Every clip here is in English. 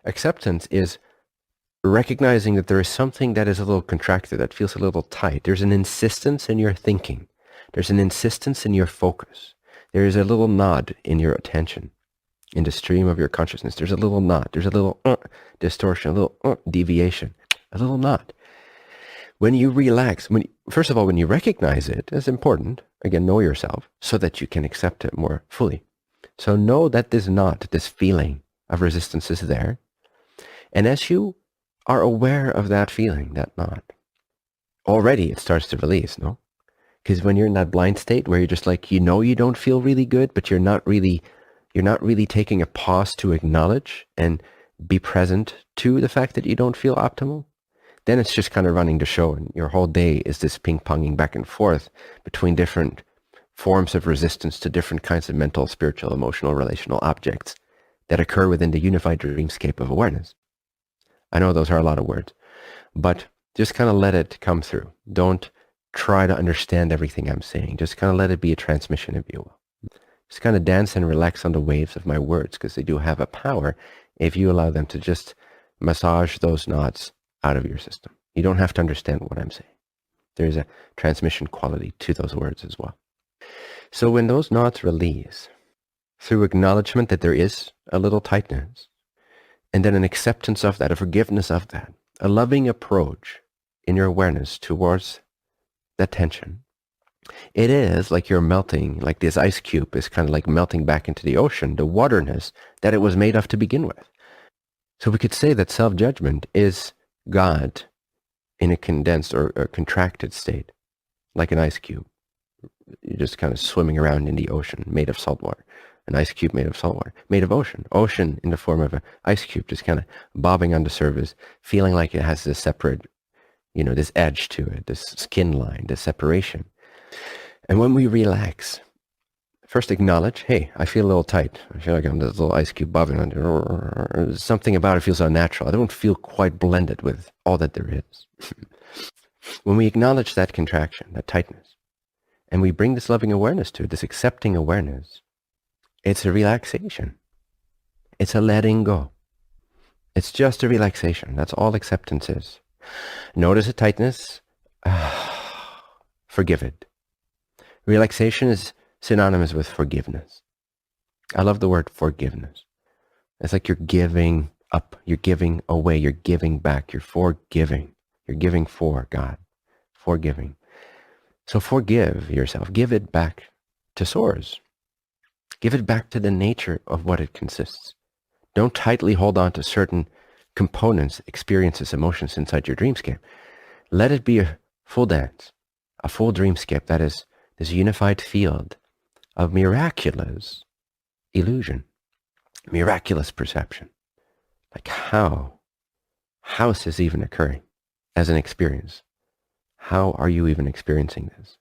Acceptance is recognizing that there is something that is a little contracted, that feels a little tight. There's an insistence in your thinking. There's an insistence in your focus. There is a little nod in your attention, in the stream of your consciousness. There's a little nod. There's a little distortion, a little deviation, a little nod. When you relax, first of all, when you recognize it, it's important. Again, know yourself so that you can accept it more fully. So know that this nod, this feeling of resistance is there. And as you are aware of that feeling, that nod, already it starts to release, no? Because when you're in that blind state where you're just like, you don't feel really good, but you're not really taking a pause to acknowledge and be present to the fact that you don't feel optimal, then it's just kind of running the show, and your whole day is this ping-ponging back and forth between different forms of resistance to different kinds of mental, spiritual, emotional, relational objects that occur within the unified dreamscape of awareness. I know those are a lot of words, but just kind of let it come through. Don't try to understand everything I'm saying. Just kind of let it be a transmission, if you will. Just kind of dance and relax on the waves of my words, because they do have a power if you allow them to just massage those knots out of your system. You don't have to understand what I'm saying. There's a transmission quality to those words as well. So when those knots release, through acknowledgement that there is a little tightness, and then an acceptance of that, a forgiveness of that, a loving approach in your awareness towards that tension, it is like you're melting, like this ice cube is kind of like melting back into the ocean, the waterness that it was made of to begin with. So we could say that self-judgment is God in a condensed or a contracted state, like an ice cube. You're just kind of swimming around in the ocean made of salt water. An ice cube made of salt water, made of ocean. Ocean in the form of an ice cube, just kind of bobbing on the surface, feeling like it has this separate, this edge to it, this skin line, this separation. And when we relax, first acknowledge, hey, I feel a little tight. I feel like I'm this little ice cube bobbing under. Something about it feels unnatural. I don't feel quite blended with all that there is. When we acknowledge that contraction, that tightness, and we bring this loving awareness to it, this accepting awareness, it's a relaxation. It's a letting go. It's just a relaxation. That's all acceptance is. Notice the tightness. Forgive it. Relaxation is synonymous with forgiveness. I love the word forgiveness. It's like you're giving up. You're giving away. You're giving back. You're forgiving. You're giving for God. Forgiving. So forgive yourself. Give it back to source. Give it back to the nature of what it consists. Don't tightly hold on to certain components, experiences, emotions inside your dreamscape. Let it be a full dance, a full dreamscape that is this unified field of miraculous illusion, miraculous perception. Like how is this even occurring as an experience? How are you even experiencing this?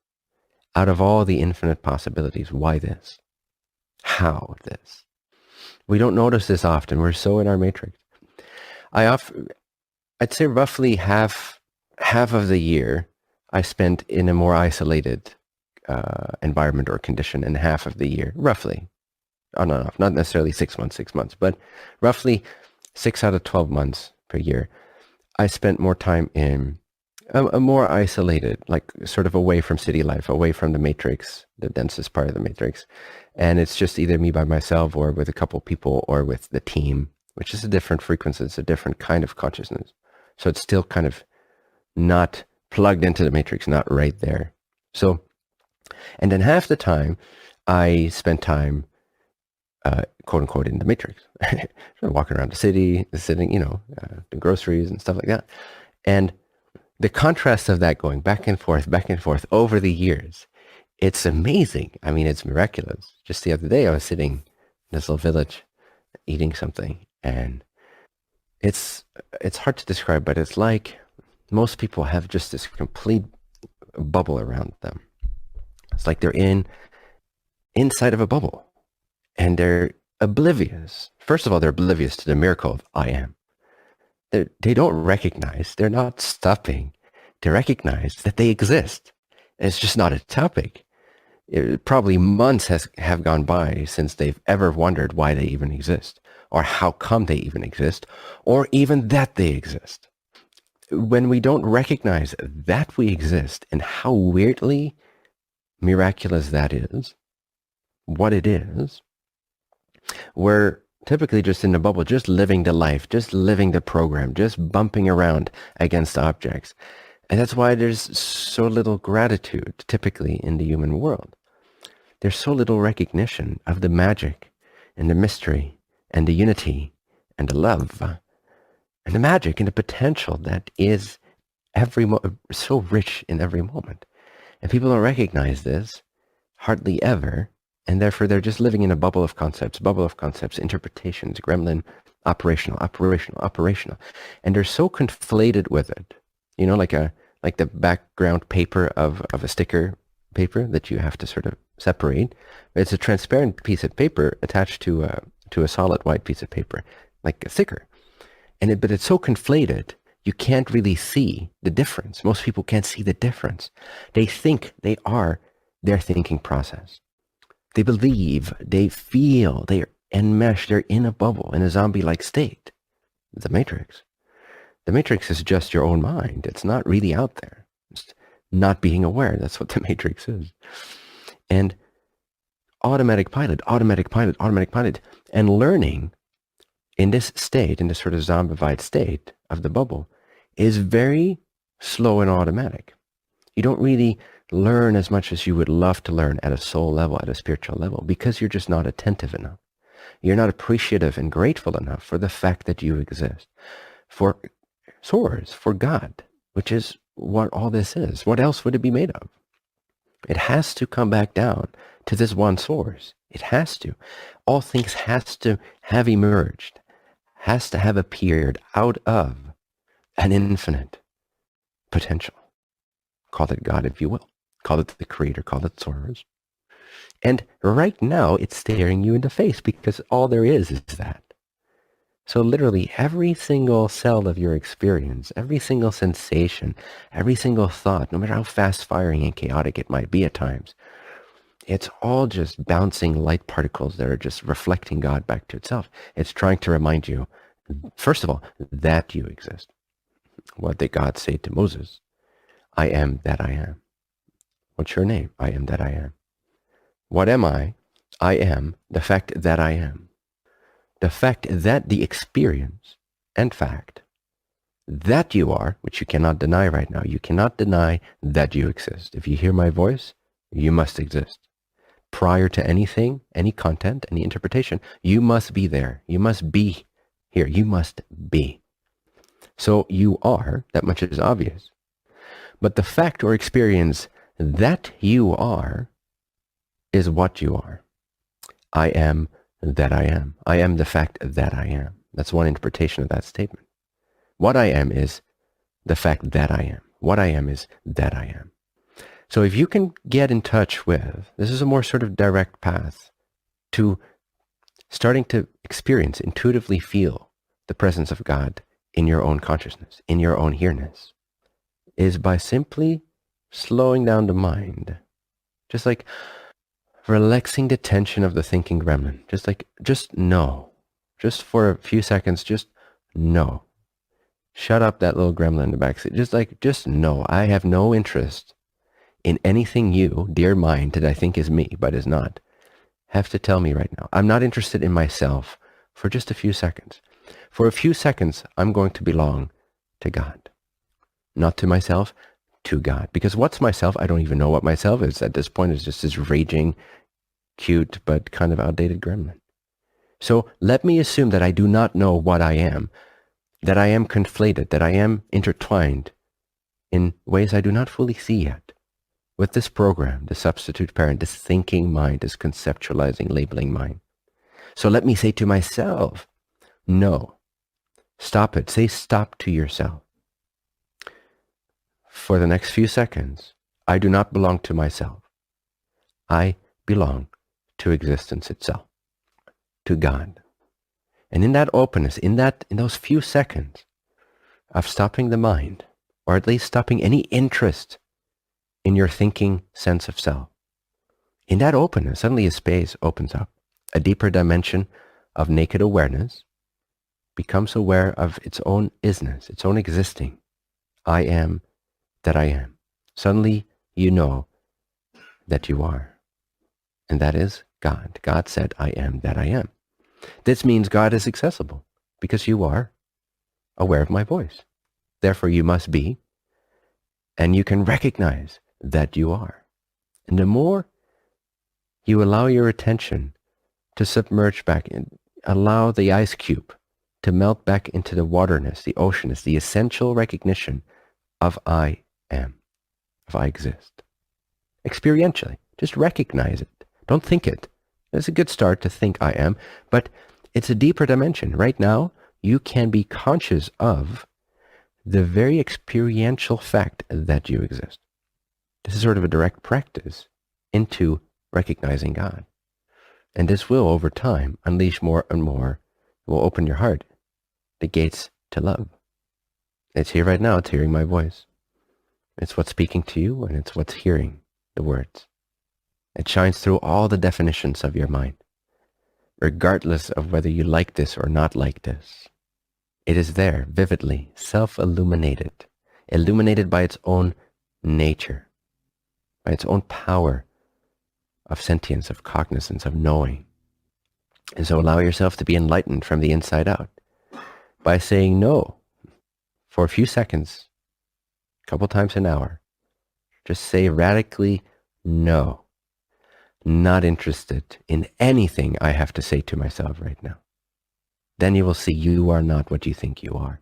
Out of all the infinite possibilities, why this? How this? We don't notice this often. We're so in our matrix. I'd say roughly half of the year I spent in a more isolated environment or condition, and half of the year, roughly, on and off, not necessarily 6 months, but roughly 6 out of 12 months per year, I spent more time in a more isolated, like sort of away from city life, away from the matrix, the densest part of the matrix. And it's just either me by myself or with a couple people or with the team, which is a different frequency. It's a different kind of consciousness. So it's still kind of not plugged into the matrix, not right there. So, and then half the time I spent time, quote unquote, in the matrix, walking around the city, sitting, the groceries and stuff like that. And the contrast of that going back and forth over the years, it's amazing. I mean, it's miraculous. Just the other day, I was sitting in this little village eating something, and it's hard to describe, but it's like most people have just this complete bubble around them. It's like they're inside of a bubble, and they're oblivious. First of all, they're oblivious to the miracle of I am. They don't recognize, they're not stopping to recognize that they exist. It's just not a topic. Probably months have gone by since they've ever wondered why they even exist, or how come they even exist, or even that they exist. When we don't recognize that we exist and how weirdly miraculous that is, what it is, we're typically just in the bubble, just living the life, just living the program, just bumping around against objects. And that's why there's so little gratitude typically in the human world. There's so little recognition of the magic and the mystery and the unity and the love and the magic and the potential that is so rich in every moment. And people don't recognize this hardly ever, and therefore they're just living in a bubble of concepts, interpretations, gremlin, operational. And they're so conflated with it, like the background paper of a sticker paper that you have to sort of separate. It's a transparent piece of paper attached to a solid white piece of paper, like a sticker. But it's so conflated, you can't really see the difference. Most people can't see the difference. They think they are their thinking process. They believe, they feel, they're enmeshed, they're in a bubble, in a zombie-like state. The Matrix. The Matrix is just your own mind. It's not really out there. It's not being aware. That's what the Matrix is. And automatic pilot, and learning in this state, in this sort of zombified state of the bubble, is very slow and automatic. You don't really learn as much as you would love to learn at a soul level, at a spiritual level, because you're just not attentive enough. You're not appreciative and grateful enough for the fact that you exist, for source, for God, which is what all this is. What else would it be made of? It has to come back down to this one source. It has to. All things has to have emerged, has to have appeared out of an infinite potential. Call it God if you will. Call it the creator, call it source. And right now it's staring you in the face because all there is that. So literally every single cell of your experience, every single sensation, every single thought, no matter how fast firing and chaotic it might be at times, it's all just bouncing light particles that are just reflecting God back to itself. It's trying to remind you, first of all, that you exist. What did God say to Moses? I am that I am. What's your name? I am that I am. What am I? I am the fact that I am. The fact that the experience and fact that you are, which you cannot deny right now. You cannot deny that you exist. If you hear my voice, you must exist. Prior to anything, any content, any interpretation, you must be there. You must be here. You must be. So you are, that much is obvious. But the fact or experience that you are is what you are. I am that I am. I am the fact that I am. That's one interpretation of that statement. What I am is the fact that I am. What I am is that I am. So if you can get in touch with, this is a more sort of direct path to starting to experience, intuitively feel the presence of God in your own consciousness, in your own here-ness, is by simply slowing down the mind, just like relaxing the tension of the thinking gremlin, just know, just for a few seconds, just know. Shut up that little gremlin in the backseat. Just know, I have no interest in anything you, dear mind, that I think is me, but is not, have to tell me right now. I'm not interested in myself for just a few seconds. For a few seconds, I'm going to belong to God. Not to myself, to God. Because what's myself? I don't even know what myself is. At this point, it's just this raging, cute, but kind of outdated gremlin. So let me assume that I do not know what I am, that I am conflated, that I am intertwined in ways I do not fully see yet with this program, the substitute parent, this thinking mind, this conceptualizing, labeling mind. So let me say to myself, no, stop it. Say stop to yourself. For the next few seconds, I do not belong to myself. I belong to existence itself, to God. And in that openness, in those few seconds of stopping the mind, or at least stopping any interest in your thinking sense of self, in that openness, suddenly a space opens up, a deeper dimension of naked awareness becomes aware of its own isness, its own existing. I am that I am. Suddenly you know that you are. And that is God. God said, I am that I am. This means God is accessible because you are aware of my voice. Therefore you must be, and you can recognize that you are. And the more you allow your attention to submerge back in, allow the ice cube to melt back into the waterness, the oceanness, the essential recognition of I am, of I exist. Experientially, just recognize it. Don't think it. It's a good start to think I am, but it's a deeper dimension. Right now, you can be conscious of the very experiential fact that you exist. This is sort of a direct practice into recognizing God. And this will, over time, unleash more and more. It will open your heart, the gates to love. It's here right now. It's hearing my voice. It's what's speaking to you, and it's what's hearing the words. It shines through all the definitions of your mind, regardless of whether you like this or not like this. It is there, vividly, self-illuminated, illuminated by its own nature, by its own power of sentience, of cognizance, of knowing. And so allow yourself to be enlightened from the inside out by saying no for a few seconds, a couple times an hour. Just say radically no. Not interested in anything I have to say to myself right now. Then you will see you are not what you think you are.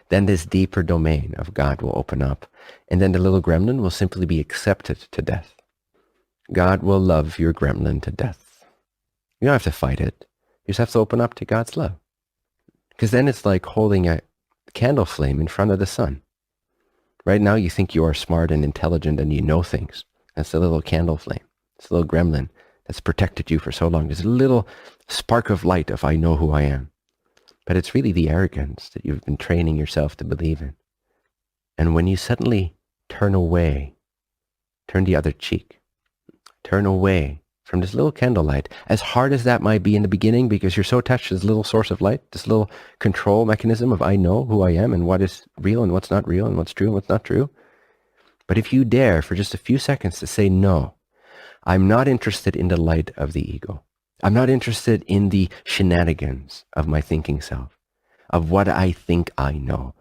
Then this deeper domain of God will open up, and then the little gremlin will simply be accepted to death. God will love your gremlin to death. You don't have to fight it. You just have to open up to God's love. Because then it's like holding a candle flame in front of the sun. Right now you think you are smart and intelligent and you know things. That's the little candle flame. It's a little gremlin that's protected you for so long. There's a little spark of light of I know who I am. But it's really the arrogance that you've been training yourself to believe in. And when you suddenly turn away, turn the other cheek, turn away from this little candlelight, as hard as that might be in the beginning because you're so attached to this little source of light, this little control mechanism of I know who I am and what is real and what's not real and what's true and what's not true. But if you dare for just a few seconds to say no, I'm not interested in the light of the ego. I'm not interested in the shenanigans of my thinking self, of what I think I know.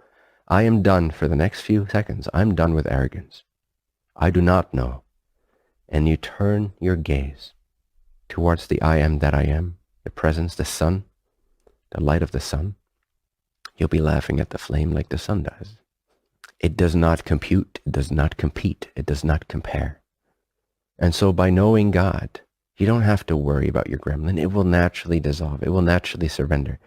I am done for the next few seconds. I'm done with arrogance. I do not know. And you turn your gaze towards the I am that I am, the presence, the sun, the light of the sun. You'll be laughing at the flame like the sun does. It does not compute. It does not compete. It does not compare. And so by knowing God, you don't have to worry about your gremlin. It will naturally dissolve. It will naturally surrender.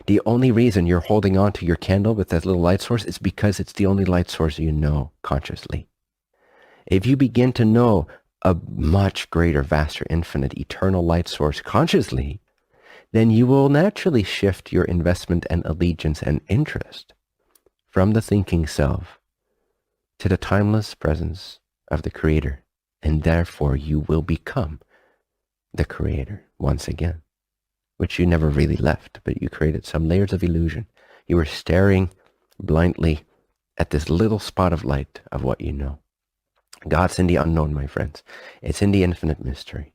The only reason you're holding on to your candle with that little light source is because it's the only light source you know consciously. If you begin to know a much greater, vaster, infinite, eternal light source consciously, then you will naturally shift your investment and allegiance and interest from the thinking self to the timeless presence of the Creator. And therefore you will become the Creator once again, which you never really left, but you created some layers of illusion. You were staring blindly at this little spot of light of what you know. God's in the unknown, my friends. It's in the infinite mystery.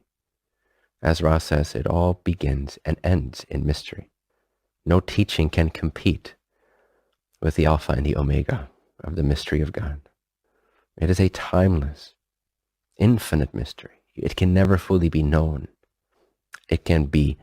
As Ra says, it all begins and ends in mystery. No teaching can compete with the Alpha and the Omega of the mystery of God. It is a timeless, infinite mystery. It can never fully be known. It can be